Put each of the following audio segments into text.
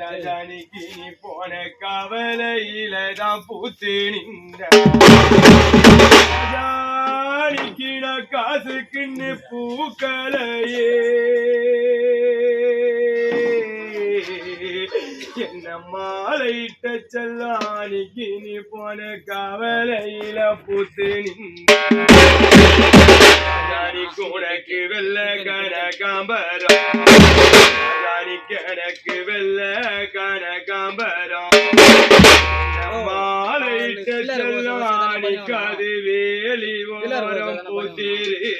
ராஜானிக்கு நீ போன கவலையில தான் பூத்து நின்ற ராஜானிக்கு நான் காசுக்குன்னு பூக்கலையே என்ன மாலையிட்ட செல்லானிக்கு நீ போன கவலையில பூத்து நின்றானிக்கு உனக்கு வெள்ள கனகாம்பரம் கணக்கு வெள்ள கனகாம்பரம் மாலையிட்ட செல்லானிக்கு அது வேலி ஓரம் பூத்திரு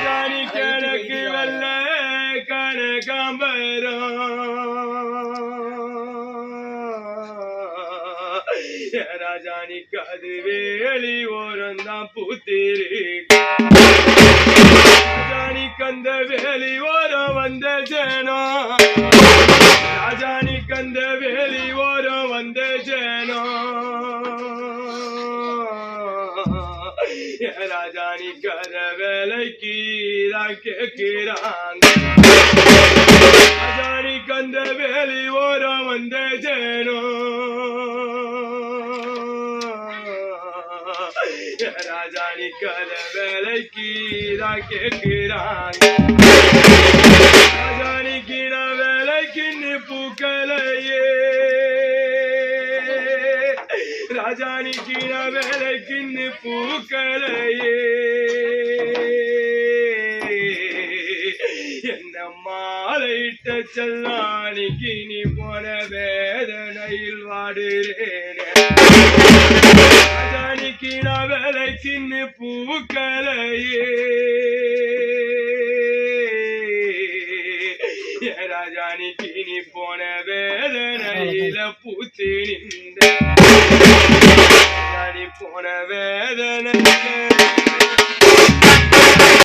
கணக்கு வெள்ள கனகாம்பரம் ராஜானிக்கு அது வேலி ஓரம் தான் பூத்திரு ராஜானிக்கு அந்த வேலி ஓரம் வந்த ஜனோ ராஜானிக்கு அந்த வேலி ஓரம் வந்த ஜனோ ராஜானிக்கு அந்த வேலைக்கு தான் கேட்கிறாங்க ராஜானிக்கு அந்த வேலி ஓரம் வந்த ஜனோ ராஜானிக்கு அந்த வேலைக்கு தான் கேட்கிறாங்க ராஜானிக்கு நான் வேலைக்குன்னு பூக்கலையே ராஜானிக்கு நான் வேலைக்குன்னு பூக்கலையே என்ன மாலையிட்ட செல்லானிக்கு நீ போன வேதனையில் வாடுறேனே ராஜானிக்கு நான் வேலைக்குன்னு பூக்கலையே ராஜானிக்கு நீ போன வேதனையில பூத்து நின்ற போன வேதனை